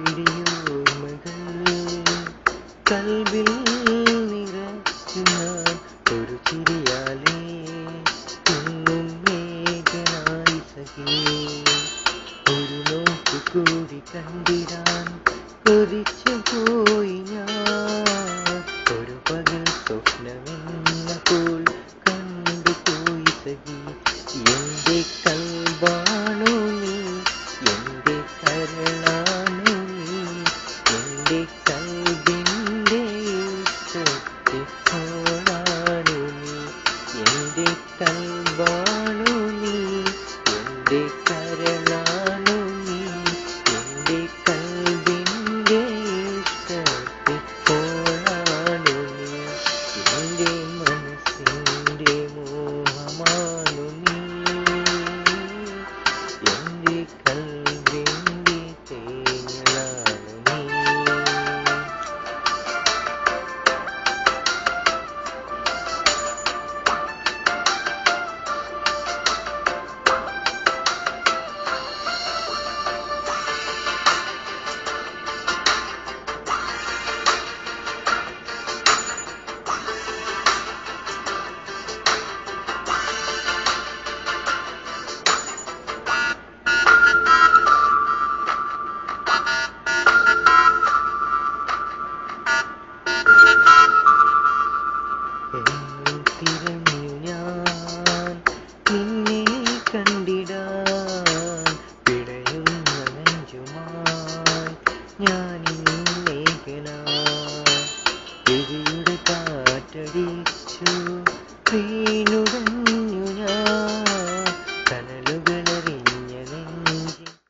പിടിയോർമ്മകൾ കൽവിൽ നിറച്ചു ഞാൻ ഒരു ചിരിയാലേ എന്നും മേഘനായി സഖി ഒരു നോക്കു കൂടി കണ്ടിടാൻ കൊതിച്ചു പോയി ഞാൻ ഒരു പകൽ സ്വപ്നമെന്ന പോൽ കണ്ടുപോയി സഖി എന്റെ കൽവാണോ നീ എന്റെ കരളാണോ നീ എന്റെ കൽവിന്റെ സത്യമാണോ നീ എന്റെ കൽവാണോ നീ എന്റെ കരളാണോ നീ എന്റെ കൽവിന്റെ സത്യമാണോ നീ എന്റെ മനസ്സിന്റെ മോഹമാണോ നീ എന്റെ കൽവിന്റെ തേങ്ങലാണോ നീ എന്നും തിരഞ്ഞു ഞാൻ നിന്നെ കണ്ടിടാൻ പിടയുന്ന നെഞ്ചുമായി ഞാനിന്നേകനായി വിധിയുടെ കാറ്റടിച്ചു വീണുടൻ